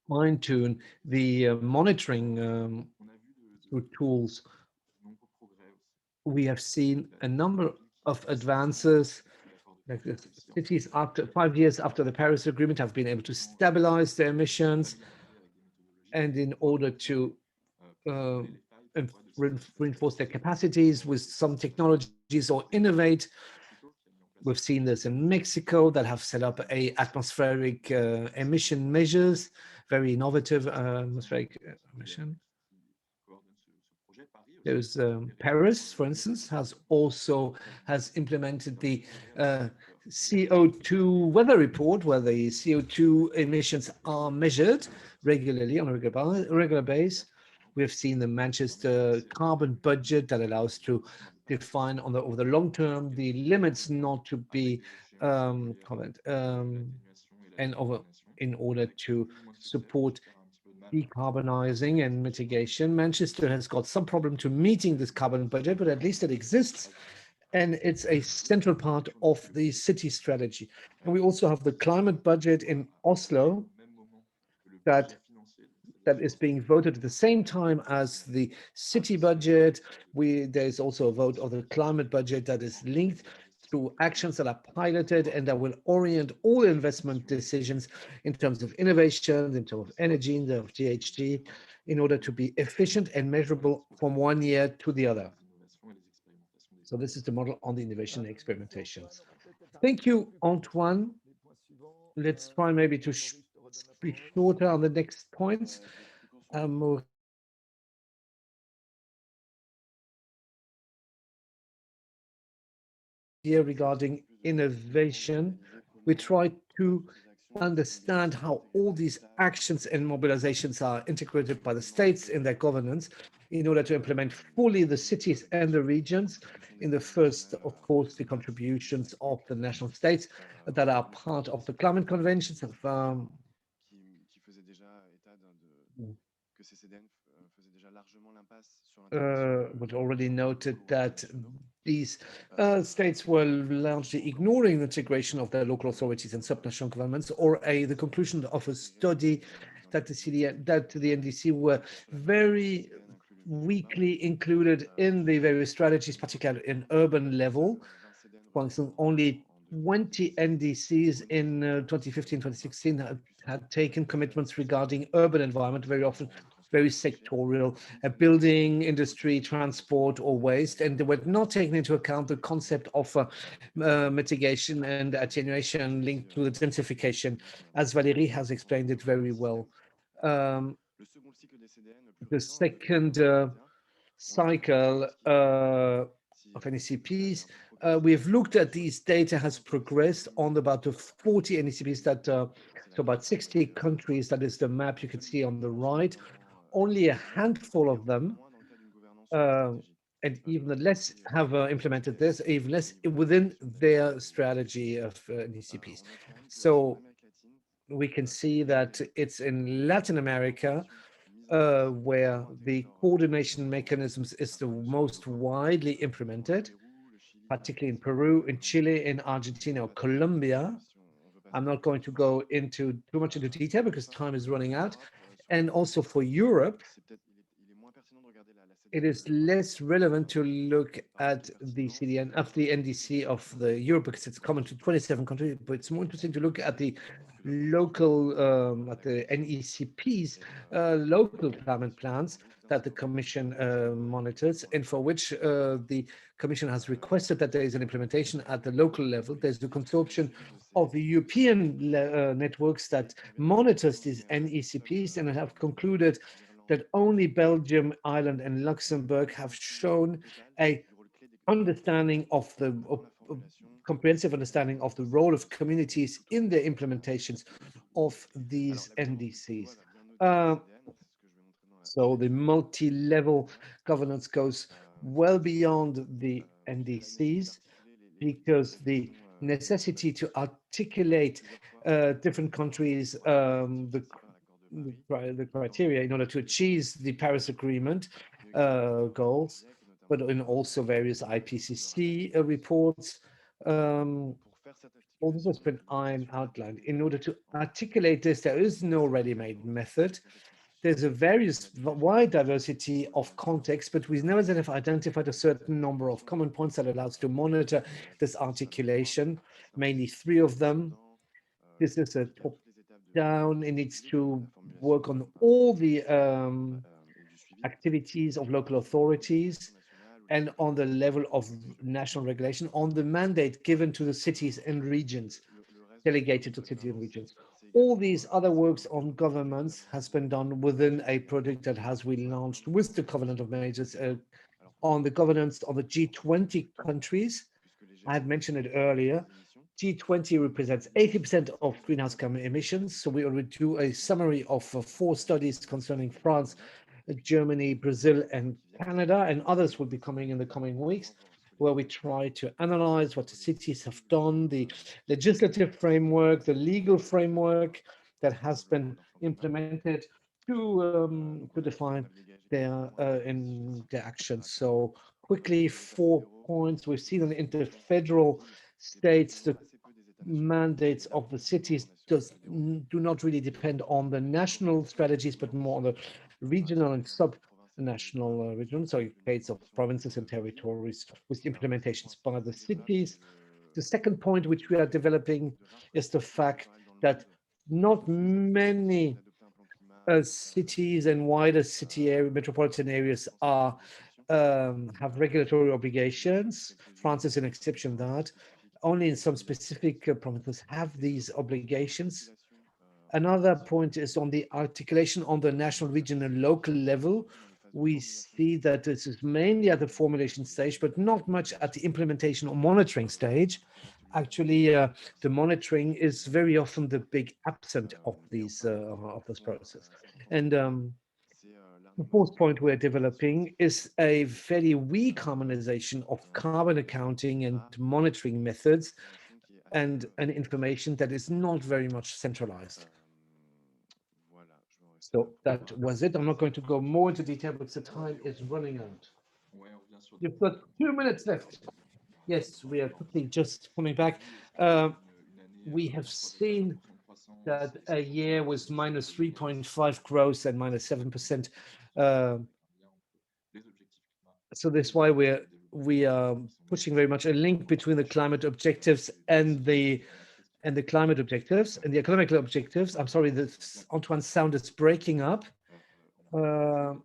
fine-tune the monitoring through tools. We have seen a number of advances. Like the cities, after 5 years after the Paris Agreement, have been able to stabilize their emissions, and in order to reinforce their capacities with some technologies or innovate. We've seen this in Mexico, that have set up a atmospheric emission measures, very innovative atmospheric emission. There's Paris, for instance, has implemented the CO2 weather report, where the CO2 emissions are measured regularly on a regular basis. We have seen the Manchester carbon budget that allows to define over the long term the limits not to be in order to support decarbonizing and mitigation. Manchester has got some problem to meeting this carbon budget, but at least it exists, and it's a central part of the city strategy. And we also have the climate budget in Oslo that is being voted at the same time as the city budget. There's also a vote of the climate budget that is linked through actions that are piloted and that will orient all investment decisions in terms of innovation, in terms of energy, in terms of GHG, in order to be efficient and measurable from one year to the other. So this is the model on the innovation and experimentations. Thank you, Antoine. Let's try maybe to be shorter on the next points. Here regarding innovation, we try to understand how all these actions and mobilizations are integrated by the states in their governance in order to implement fully the cities and the regions. In the first, of course, the contributions of the national states that are part of the climate conventions of but already noted that these states were largely ignoring the integration of their local authorities and subnational governments, or the conclusion of a study that the NDC were very weakly included in the various strategies, particularly in urban level. For instance, only 20 NDCs in 2015-2016 had taken commitments regarding urban environment. Very often very sectorial, building, industry, transport, or waste, and they were not taking into account the concept of mitigation and attenuation linked to the densification, as Valérie has explained it very well. The second cycle of NECPs, we've looked at these data has progressed on about the 40 NECPs that, so about 60 countries, that is the map you can see on the right. Only a handful of them, and even less have implemented this, even less within their strategy of NECPs. So we can see that it's in Latin America where the coordination mechanisms is the most widely implemented, particularly in Peru, in Chile, in Argentina, or Colombia. I'm not going to go into too much into detail because time is running out. And also for Europe, it is less relevant to look at the CDN of the NDC of the Europe because it's common to 27 countries, but it's more interesting to look at the local, at the NECP's local climate plans that the Commission monitors, and for which the Commission has requested that there is an implementation at the local level. There's the consortium of the European networks that monitors these NECPs, and have concluded that only Belgium, Ireland, and Luxembourg have shown a understanding of the comprehensive understanding of the role of communities in the implementations of these NDCs. So the multi-level governance goes well beyond the NDCs, because the necessity to articulate different countries the criteria in order to achieve the Paris Agreement goals, but in also various IPCC reports. All this has been outlined. In order to articulate this, there is no ready-made method. There's a wide diversity of contexts, but we nevertheless have identified a certain number of common points that allows to monitor this articulation, mainly 3 of them. This is a top-down. It needs to work on all the activities of local authorities and on the level of national regulation, on the mandate given to the cities and regions, delegated to cities and regions. All these other works on governments has been done within a project that has been launched with the Covenant of Majors on the governance of the G20 countries. I had mentioned it earlier. G20 represents 80% of greenhouse gas emissions. So we already do a summary of 4 studies concerning France, Germany, Brazil, and Canada, and others will be coming in the coming weeks, where we try to analyze what the cities have done, the legislative framework, the legal framework that has been implemented to define their actions. So quickly, 4 points. We've seen in the federal states, the mandates of the cities do not really depend on the national strategies, but more on the regional and sub-national regions, so in case of provinces and territories with implementations by the cities. The second point which we are developing is the fact that not many cities and wider city area, metropolitan areas are have regulatory obligations. France is an exception that only in some specific provinces have these obligations. Another point is on the articulation on the national, regional, and local level. We see that this is mainly at the formulation stage, but not much at the implementation or monitoring stage. Actually, the monitoring is very often the big absent of these of this process. And the 4th point we're developing is a fairly weak harmonization of carbon accounting and monitoring methods, and an information that is not very much centralized. So that was it. I'm not going to go more into detail because the time is running out. You've got 2 minutes left. Yes, we are quickly just coming back. We have seen that a year was minus 3.5 growth and minus 7%. So that's why we are pushing very much a link between the climate objectives and the climate objectives and the economic objectives. I'm sorry, Antoine's sound is breaking up. Puis on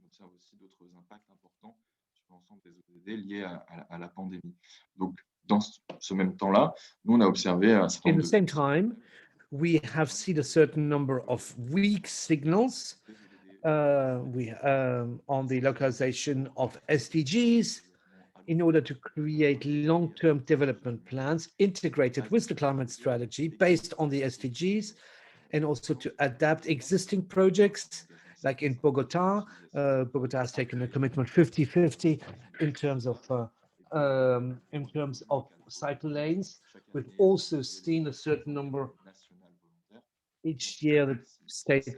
observe aussi d'autres impacts importants sur l'ensemble des ODD liés à la pandémie. Donc, dans ce même temps-là, nous, on a observé un certain In nombre the de... same time, we have seen a certain number of weak signals on the localization of SDGs in order to create long-term development plans integrated with the climate strategy based on the SDGs, and also to adapt existing projects like in Bogota. Bogota has taken a commitment 50-50 in terms of cycle lanes. We've also seen a certain number each year. The state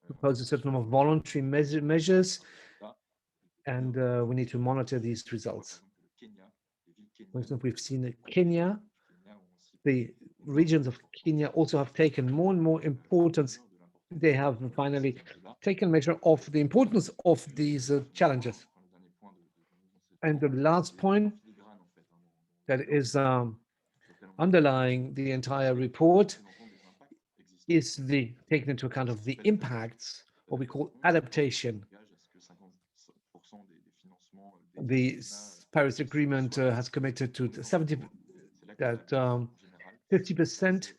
proposes a certain number of voluntary measures, and we need to monitor these results. For example, we've seen that Kenya, the regions of Kenya also have taken more and more importance. They have finally taken measure of the importance of these challenges. And the last point that is underlying the entire report is the taking into account of the impacts, what we call adaptation. The Paris Agreement has committed to 50%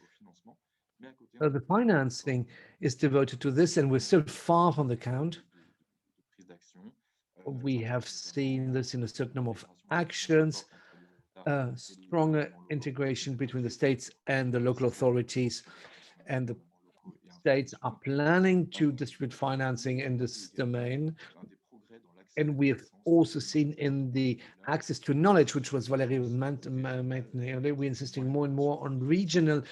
of the financing is devoted to this, and we're still far from the count. We have seen this in a certain number of actions, stronger integration between the states and the local authorities, and the states are planning to distribute financing in this domain. And we have also seen in the access to knowledge, which was Valérie mentioned, we're insisting more and more on regional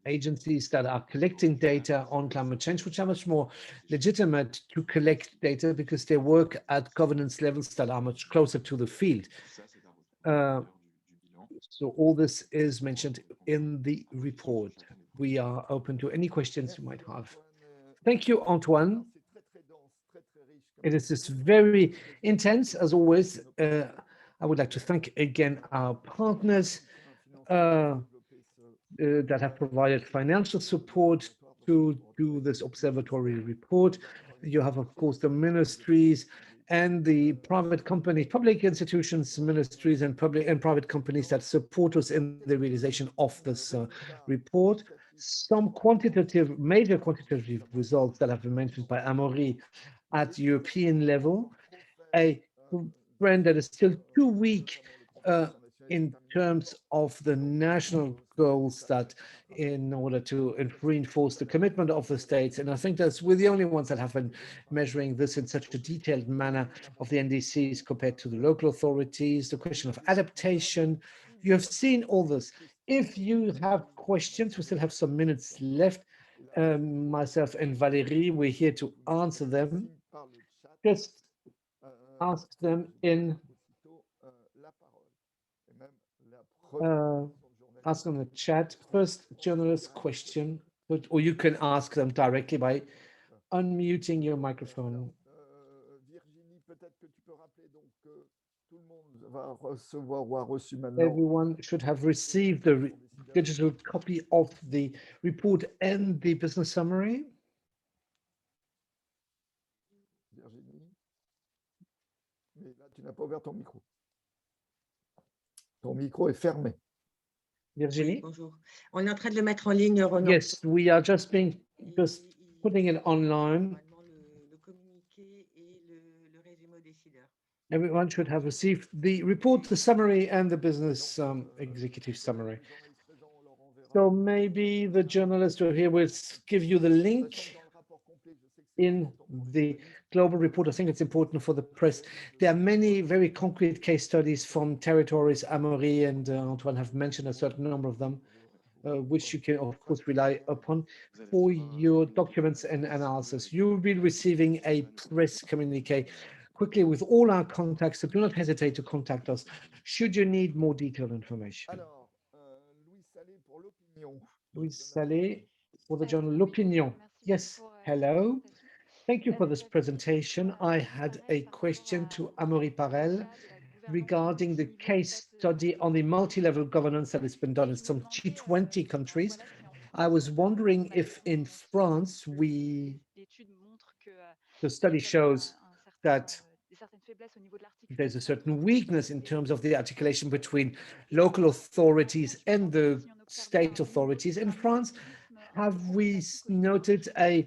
agencies that are collecting data on climate change, which are much more legitimate to collect data because they work at governance levels that are much closer to the field. So all this is mentioned in the report. We are open to any questions you might have. Thank you, Antoine. It is just very intense, as always. I would like to thank again our partners that have provided financial support to do this observatory report. You have, of course, the ministries and the private companies, public institutions, ministries, and private companies that support us in the realization of this report. Some major quantitative results that have been mentioned by Amaury at European level, a trend that is still too weak in terms of the national goals that in order to reinforce the commitment of the states. And I think that we're the only ones that have been measuring this in such a detailed manner of the NDCs compared to the local authorities, the question of adaptation. You have seen all this. If you have questions, we still have some minutes left. Myself and Valérie, we're here to answer them. Just ask them in ask on the chat. First journalist question, or you can ask them directly by unmuting your microphone. Everyone should have received the digital copy of the report and the business summary. Tu n'as pas ouvert ton micro. Ton micro est fermé. Virginie? Bonjour. On est en train de le mettre en ligne, Renaud. Yes, we are just putting it online. Le communiqué et le résumé aux décideurs. Everyone should have received the report, the summary, and the business executive summary. So maybe the journalist over here will give you the link in the global report. I think it's important for the press. There are many very concrete case studies from territories. Amaury and Antoine have mentioned a certain number of them, which you can, of course, rely upon for your documents and analysis. You will be receiving a press communique quickly with all our contacts, so do not hesitate to contact us should you need more detailed information. Louis Salé for the journal L'Opinion. Yes, hello. Thank you for this presentation. I had a question to Amaury Parel regarding the case study on the multi-level governance that has been done in some G20 countries. I was wondering if in France, the study shows that there's a certain weakness in terms of the articulation between local authorities and the state authorities in France. Have we noted a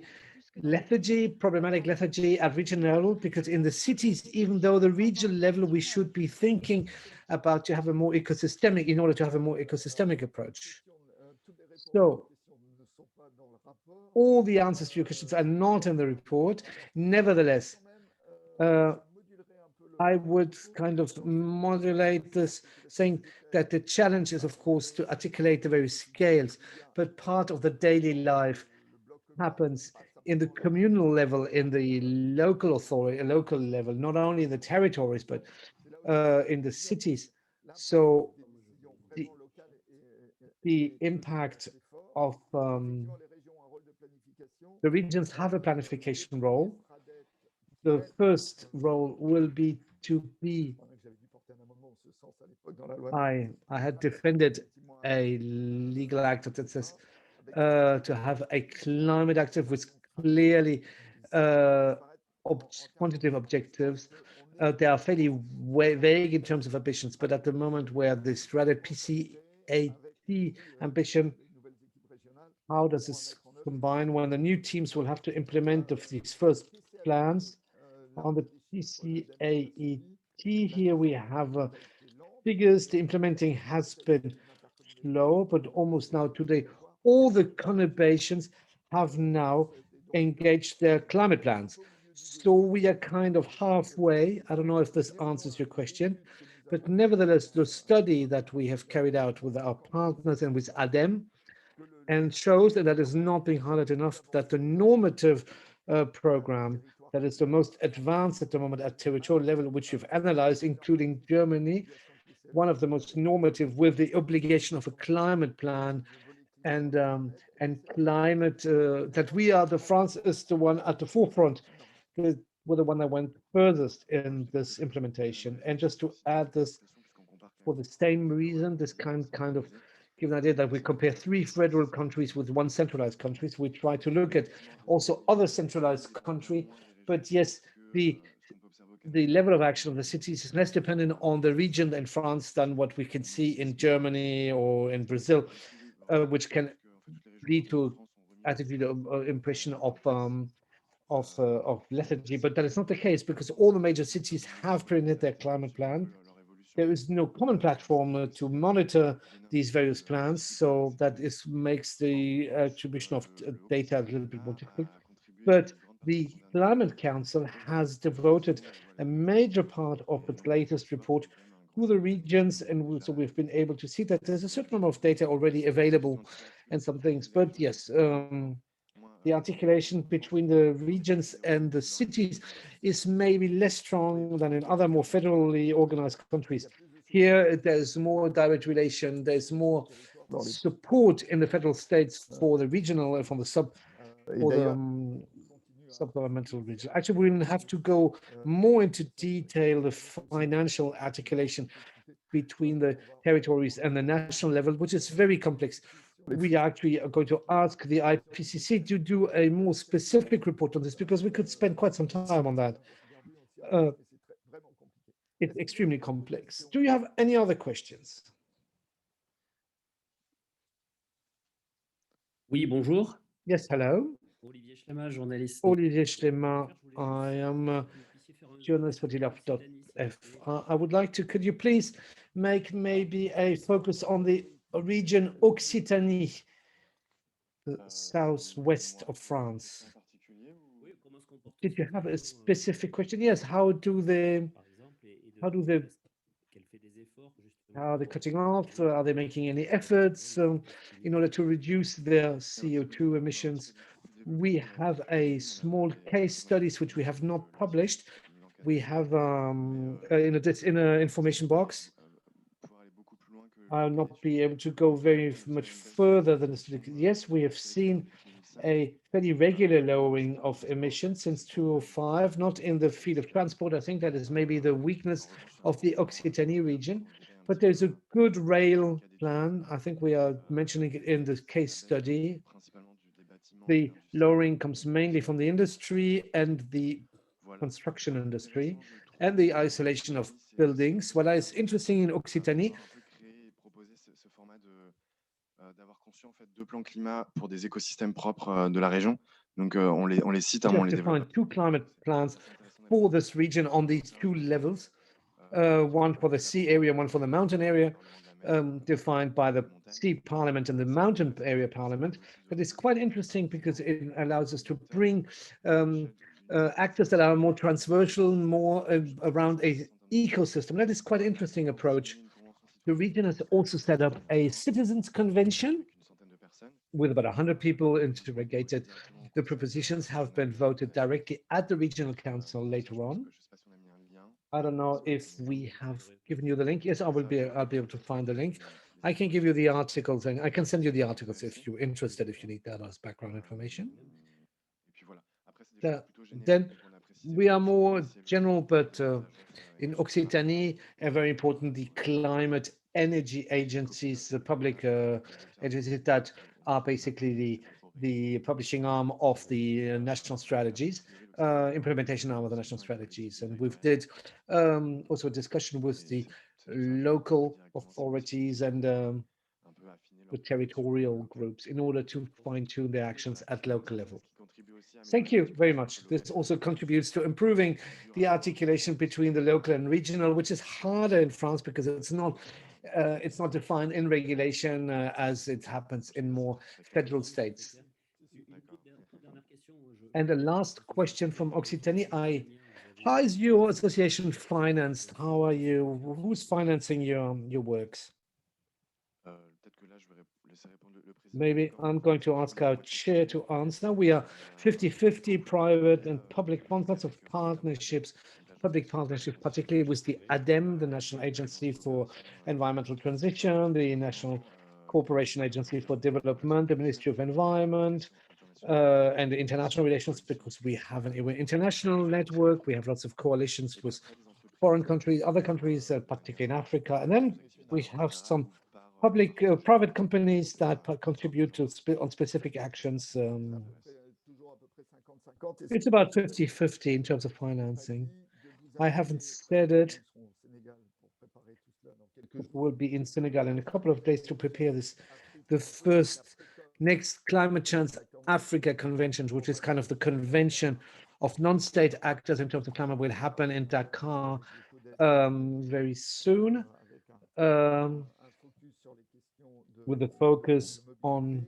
lethargy, problematic lethargy at regional level? Because in the cities, even though the regional level, we should be thinking about to have a more ecosystemic, in order to have a more ecosystemic approach. So all the answers to your questions are not in the report. Nevertheless, I would kind of modulate this, saying that the challenge is, of course, to articulate the various scales, but part of the daily life happens in the communal level, in the local authority, local level, not only in the territories, but in the cities. So the impact of the regions have a planification role. The first role will be to be, I had defended a legal act that says to have a climate active with clearly quantitative objectives. They are fairly vague in terms of ambitions, but at the moment where this rather PCAT ambition, how does this combine when the new teams will have to implement these first plans? On the PCAET, here we have figures. The implementing has been slow, but almost now today, all the conurbations have now engaged their climate plans. So we are kind of halfway. I don't know if this answers your question, but nevertheless, the study that we have carried out with our partners and with ADEME and shows that that is not being highlighted enough, that the normative program that is the most advanced at the moment at territorial level, which we've analyzed, including Germany, one of the most normative with the obligation of a climate plan and climate, that we are, the France is the one at the forefront, we're the one that went furthest in this implementation. And just to add this, for the same reason, this kind of give an idea that we compare 3 federal countries with 1 centralized countries. We try to look at also other centralized country, but yes, the level of action of the cities is less dependent on the region in France than what we can see in Germany or in Brazil, which can lead to attitude impression of lethargy. But that is not the case, because all the major cities have presented their climate plan. There is no common platform to monitor these various plans, so that makes the attribution of data a little bit more difficult. But the Climate Council has devoted a major part of its latest report to the regions, and so we've been able to see that there's a certain number of data already available and some things. But yes, the articulation between the regions and the cities is maybe less strong than in other more federally organized countries. Here, there's more direct relation, there's more support in the federal states for the regional and from the subgovernmental region. Actually, we will have to go more into detail the financial articulation between the territories and the national level, which is very complex. We actually are going to ask the IPCC to do a more specific report on this, because we could spend quite some time on that. It's extremely complex. Do you have any other questions? Oui, bonjour. Yes, hello. Olivier Schlema, journaliste. Olivier Schlema, I am a journalist for DLF. I would like to, could you please make maybe a focus on the region Occitanie, the southwest of France? Did you have a specific question? Yes, how are they cutting off? Are they making any efforts in order to reduce their CO2 emissions? We have a small case studies which we have not published. We have in an information box. I'll not be able to go very much further than this. Yes, we have seen a very regular lowering of emissions since 2005, not in the field of transport. I think that is maybe the weakness of the Occitanie region. But there's a good rail plan. I think we are mentioning it in the case study. The lowering comes mainly from the industry and the construction industry and the isolation of buildings. What is interesting in Occitanie, d'avoir conçu en fait 2 plans climat pour des écosystèmes propres de la région. Donc on les cite, on les to développe. find 2 climate plans for this region on these 2 levels, one for the sea area, one for the mountain area, defined by the sea parliament and the mountain area parliament. But it's quite interesting because it allows us to bring actors that are more transversal, more around a ecosystem. That is quite an interesting approach. The region has also set up a citizens convention with about 100 people interrogated. The propositions have been voted directly at the regional council later on. I don't know if we have given you the link. Yes, I'll be able to find the link. I can give you the articles and I can send you the articles if you're interested, if you need that as background information. Then we are more general, but in Occitanie, very important, the climate energy agencies, the public agencies that are basically the publishing arm of the national strategies, implementation arm of the national strategies. And we've did also a discussion with the local authorities and the territorial groups in order to fine-tune their actions at local level. Thank you very much. This also contributes to improving the articulation between the local and regional, which is harder in France because it's not defined in regulation as it happens in more federal states. And the last question from Occitanie, how is your association financed? How are you? Who's financing your works? Maybe I'm going to ask our chair to answer. We are 50-50 private and public funds, lots of partnerships, public partnerships, particularly with the ADEME, the National Agency for Environmental Transition, the National Cooperation Agency for Development, the Ministry of Environment, and the international relations, because we have an international network. We have lots of coalitions with foreign countries, other countries, particularly in Africa. And then we have some public, private companies that contribute to on specific actions. It's about 50-50 in terms of financing. I haven't said it. We'll be in Senegal in a couple of days to prepare this, the first next Climate Change Africa Convention, which is kind of the convention of non-state actors in terms of climate, will happen in Dakar very soon. With the focus on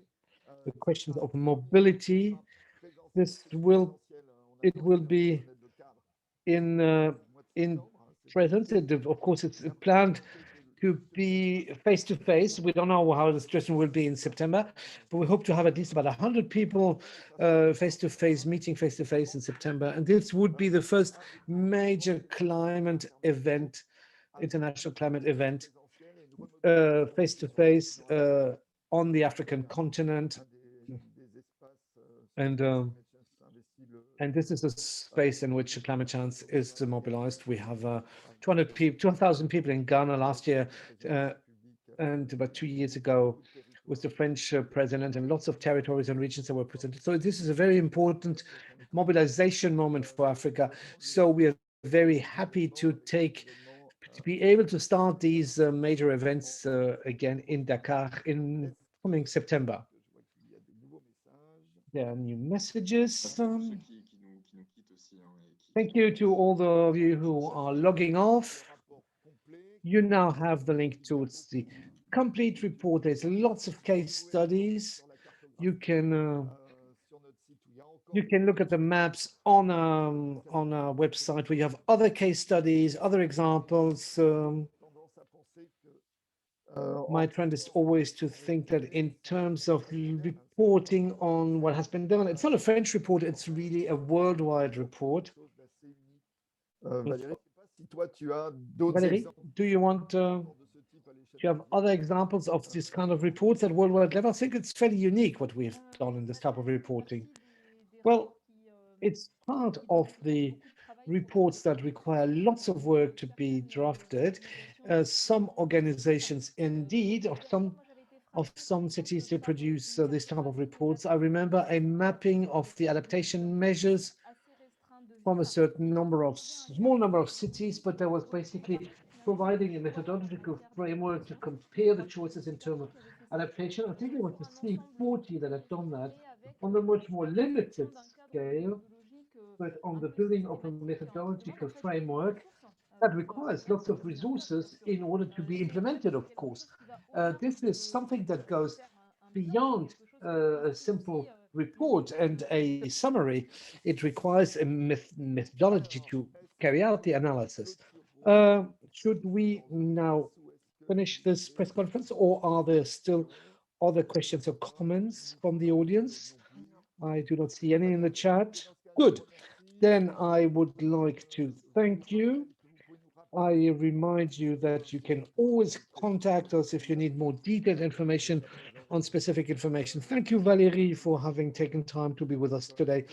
the questions of mobility. It will be in presence. Of course, it's planned to be face-to-face. We don't know how the situation will be in September, but we hope to have at least about 100 people face-to-face, meeting face-to-face in September. And this would be the first major climate event, international climate event, face-to-face on the African continent. And this is a space in which Climate Change is mobilized. We have 2,000 people in Ghana last year, and about 2 years ago with the French president, and lots of territories and regions that were presented. So this is a very important mobilization moment for Africa. So we are very happy to be able to start these major events again in Dakar in coming September. There are new messages. Thank you to all of you who are logging off. You now have the link towards the complete report. There's lots of case studies. You can look at the maps on our website. We have other case studies, other examples. My trend is always to think that in terms of reporting on what has been done, it's not a French report, it's really a worldwide report. Valérie, do you want to have other examples of this kind of reports at worldwide level? I think it's fairly unique what we've done in this type of reporting. Well, it's part of the reports that require lots of work to be drafted. Some organizations, indeed, of some cities to produce this type of reports. I remember a mapping of the adaptation measures from a certain small number of cities, but there was basically providing a methodological framework to compare the choices in terms of adaptation. I think it was the C40 that had done that on a much more limited scale, but on the building of a methodological framework that requires lots of resources in order to be implemented, of course. This is something that goes beyond a simple report and a summary. It requires a methodology to carry out the analysis. Should we now finish this press conference, or are there still other questions or comments from the audience? I do not see any in the chat. Good. Then I would like to thank you. I remind you that you can always contact us if you need more detailed information on specific information. Thank you, Valérie, for having taken time to be with us today.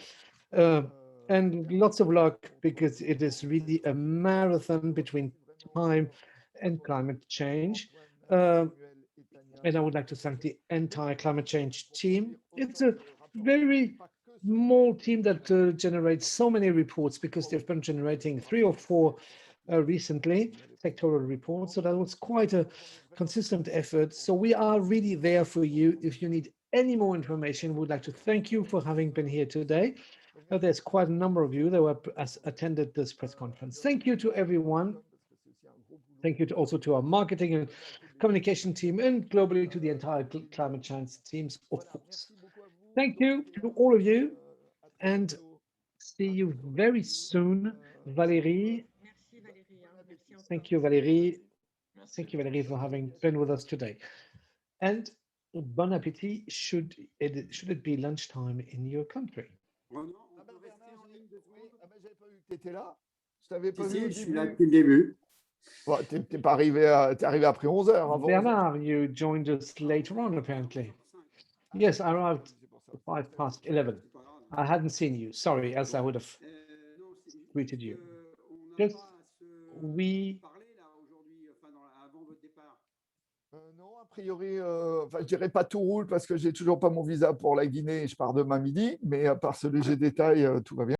And lots of luck, because it is really a marathon between time and climate change. And I would like to thank the entire climate change team. It's a very small team that generates so many reports, because they've been generating 3 or 4 recently, sectoral reports. So that was quite a consistent effort. So we are really there for you. If you need any more information, we'd like to thank you for having been here today. There's quite a number of you that attended this press conference. Thank you to everyone. Thank you also to our marketing and communication team, and globally to the entire climate change teams, of course. Thank you to all of you, and see you very soon, Valérie. Merci Valérie. Merci Thank you, Valérie. Merci. Thank you, Valérie, for having been with us today. And bon appétit, should it be lunchtime in your country. J'avais pas vu que tu étais là. Je t'avais pas vu au je suis là début. depuis le début. Bon, t'es pas arrivé, t'es arrivé après 11 heures. Avant 11 heures. Bernard, you joined us later on, apparently. Yes, I arrived 11:05. I hadn't seen you. Sorry, else I would have greeted you. Just, we Non, a priori, enfin, je dirais pas tout roule parce que j'ai toujours pas mon visa pour la Guinée et je pars demain midi, mais à part ce léger détail, tout va bien.